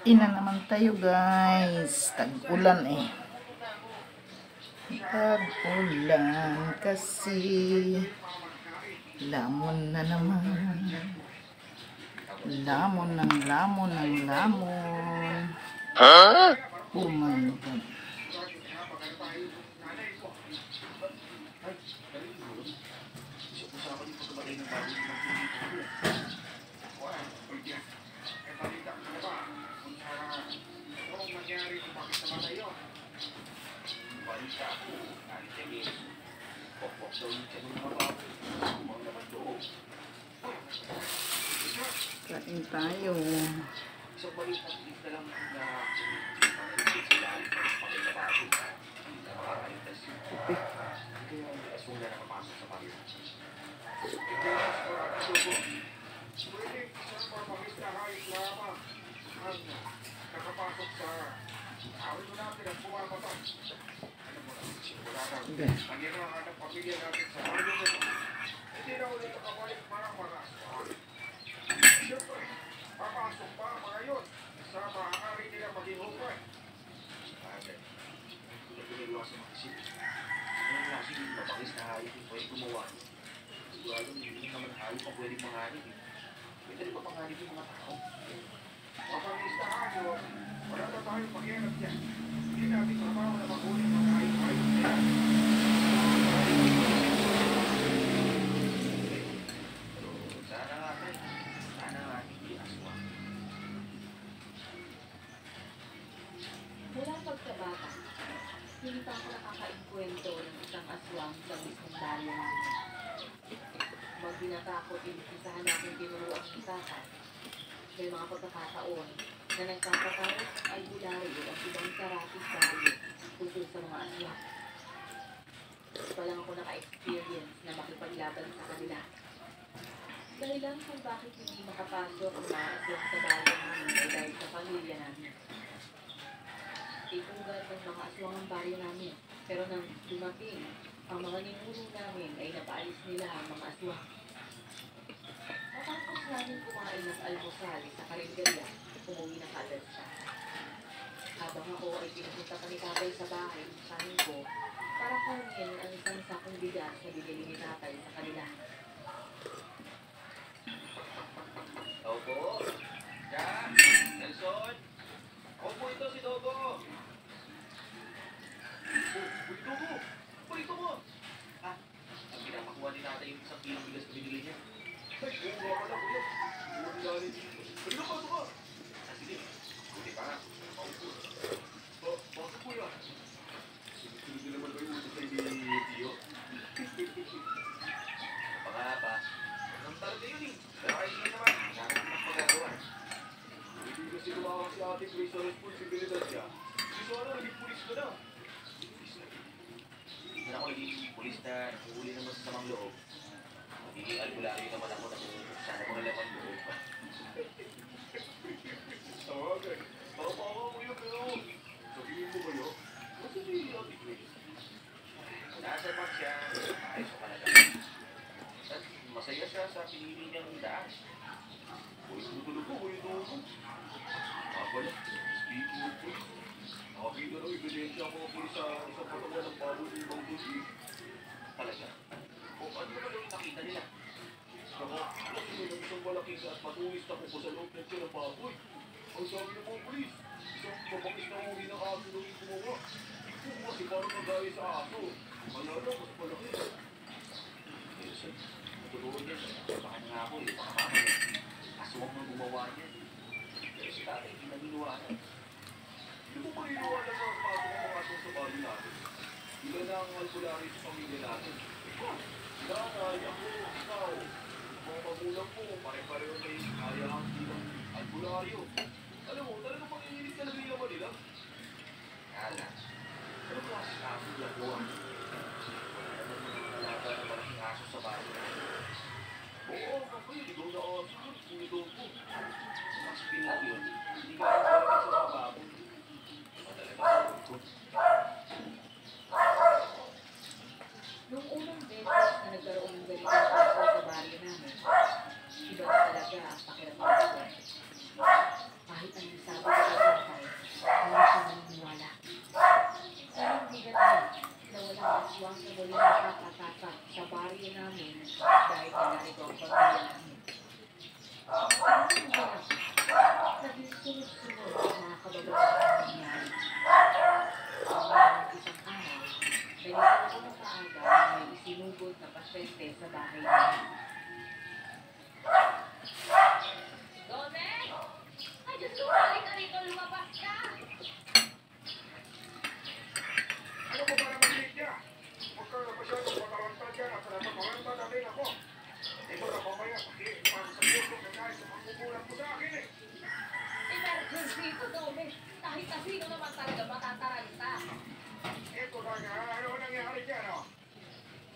Ina naman tayo guys. Tag-ulan eh. Tag-ulan kasi. Lamon na naman. Lamon ng lamon ng lamon. Huh? Oh my God. Kain tayo. Papasok pa mga yun sa maaari nila maging hukay. Nagpiniluwas sa mga isip. Ngayon nga kasi mabangis na hayop yung pwede gumawa. Sigurado hindi naman hayop ang pwede manganib. Pwede rin ba panganib yung mga tao? Mabangis na hayop, wala na tayo pag-ianap dyan. Hindi natin trabaho na maghuli ng mga hayop nila. Mula pagkabata, hindi pa ako nakakainkwento ng isang aswang sa mismong baryo namin. Pag binatakot, inimpisahan natin tinuruan ng takas. May mga pagkakataon na nagkakataon ay bularyo ang ibang karatis baryo tungkol sa mga aswang. Pa lang ako naka-experience na makipaglaban sa kanila. Dahilan kung bakit hindi makapasok ang mga aswang sa baryo namin ay dahil sa pamilya namin. Ipugat ng mga aswang ang baryo namin. Pero nang dumating, ang mga ninuro namin ay napaalis nila ang mga aswang. Matapos namin kumain ng almusal sa karinderya, umuwi na kaagad siya. Habang ako ay pinupunta pa ni tatay sa bahay ng kanin ko para kunin ang isang sakong bigas na binili ni tatay sa kanila. Dogo! Jack! Nelson! Opo ito si Dogo! Dogo! Pulito mo! Ah, ang pinapakuha ni tatay yung isang kilong bigas na binili niya. Ay, buong nga pala kuya. Buong galing dito. Pwede na pasok ka! Ah, sige. Buti pa nga. Paupo. Pasok kuya. Sunod-sunod na naman ba yung utos tayo ni Tio? Pangapa. Ang tarde yun eh. Pero kayo hindi naman. Nakakit ng pagagawa. Hindi kasi tumawag si ate Grace sa responsibilidad niya. Gusto ano, naging pulis ko na. Hindi na ako naging pulis na nakuhuli naman sa samang loob. Magiging albularyo naman ako na kung sana mga laman loob. Okay. Mapawa mo yun pero sabihin mo kayo, kasi si ate Grace. Nasa pa siya, ayos sa Canada. At masaya siya sa pinili niyang daan. Uy, tutulog ko, uy, tulog ko. Pala, speaking of police, nakakita ng ebidensya ang mga pulis sa isang patawa ng baboy ng ibang pulis. Talaga? O ano naman yung nakita nila? Nakakita sila ng isang malaking at matuwis na kuko sa loob ng siya ng baboy. Ang sabi ng mga pulis, isang mabakis na uri ng aso nung gumawa. Ito kasi parang magaya sa aso. Kaya lang, mas malaki. Yes, sir. Matulungan niya. Baka nga ako eh, baka mamaya. Aswang nang gumawa niya. Pero si tatay, hindi naniniwala. Hindi mo maniniwala na pasok ang mga aswang sa bahay natin. Ilan na ang albularyo sa pamilya natin. Nanay, ako, ikaw. Mga magulang mo, pare-pareho may kayahang bilang albularyo. Alam mo, talagang panginginig talaga yung naman nila. Kala, ano klase aso ginagawa? Wala naman mga alaga na malaking aso sa bahay natin. Oo, kapag ikaw na aso yun, sinidor ko. Mas pinag yun, hindi ka rin talaga sa mga baboy. Madalaga ko. Noong unang beses na nagkaroon ng ganitong kaso sa baryo namin, iba na talaga ang pakiramdam ko. Kahit ang sabi ko sa bahay niya. Gomez! Ay, Diyos ko, balik ka rito, lumabas ka! Ano ko ba naman Lydia? Huwag ka masyadong matarantad yan at natatarantad na rin ako. Ito na mamaya, para sa puso ka dahil sa pagkukulang mo sa akin eh. Emergency ito, Gomez. Kahit na sino naman talaga matataranta. Ito na nga, ano nangyari dyan oh?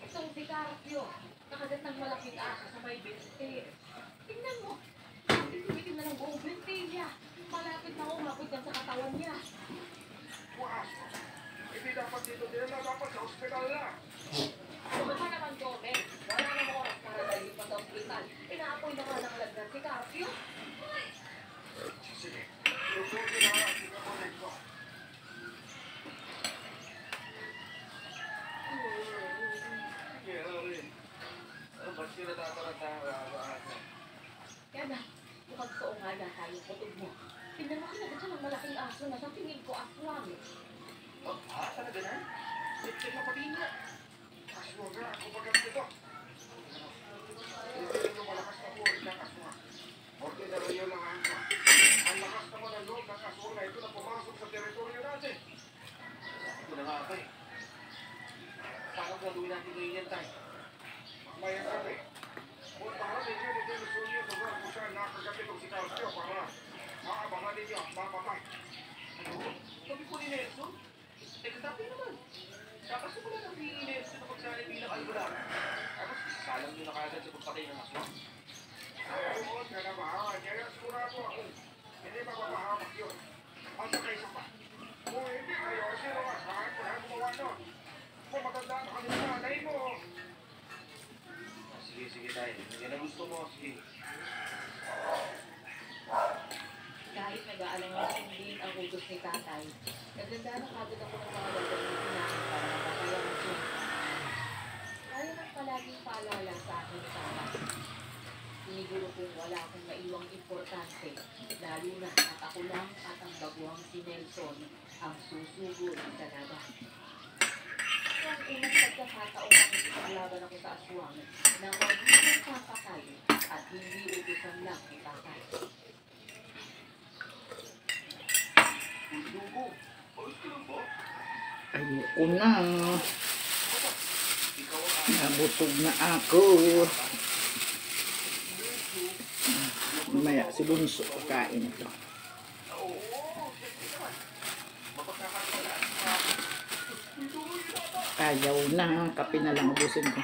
Itong si Carpio, nakagat ng malaking aso sa may binte. Tingnan mo, itim na ng buong binte niya. Malapit na umabot yan sa katawan niya. Waso. Hindi dapat dito din na dapat sa ospital na. Baka naman, Gomez. Wala namang oras para dalhin pa sa ospital. Inaapoy na nga ng lagdan si Carpio. Sige, tutuloy na nga, sinakunin ko. Sige, Rory. Ba't sila tataranta ang Kaya na, mukhang soong nga yata yung putog mo. Tingnan mo, kinagat siya ng malaking aso na sa tingin ko aswang. Oh, talaga na? Lipsin na pati niya. Aswa nga, ako bagat nito. Hindi rin yung malakas na buhay ng aswa. Ordinary yun lang ang aswa. Ang lakas naman ang loob ng aswa na ito na pumasok sa teritoryo natin. Ito na nga ako eh. Paano gagawin natin ngayon yan tayo? Mayang gabi. Puntahan ninyo dito sa studio sa lugar kung saan nakagapit ang si Carpio para maabangan ninyo ang mapatay. Ano? Sabi ko ni Nelson? Teka, sabi naman. Kakasumula ng si Nelson na pagsali bilang albularyo. Tapos, salang nyo na kagad sa pagpatay ng aswang. Oo, kanabahan. Kaya sigurado ako. Hindi mapapahamak yun. Ang sakay sa pa. Kung hindi kayo, sino nga? Saan ko na gumawa nun? Kung matanda ka kanina sa nanay mo. Sige, sige tayo. Hindi na gusto mo. Sige. Kahit nag-aalangan din ang utos ni tatay, naganda na kagad ako ng mga gagawin namin para mapatayan siya. Kaya nang palaging paalala sa akin sana. Siniguro kung wala akong maiwang importante, lalo na at ako lang at ang baguhang si Nelson ang susugod sa laban. Ang unang pagkakataon ang ipaglaban ako sa aswang na magiging papatay at hindi utusan lang ni tatay. Dugo. Ayos ka lang ba? Ayoko na. Ikaw ang Nabusog na ako. Maya si Bunso kain ito. Oo, siyempre naman. Mapagkakatiwalaan ka. Ito mo yung Ayaw na. Kape na lang ubusin ko.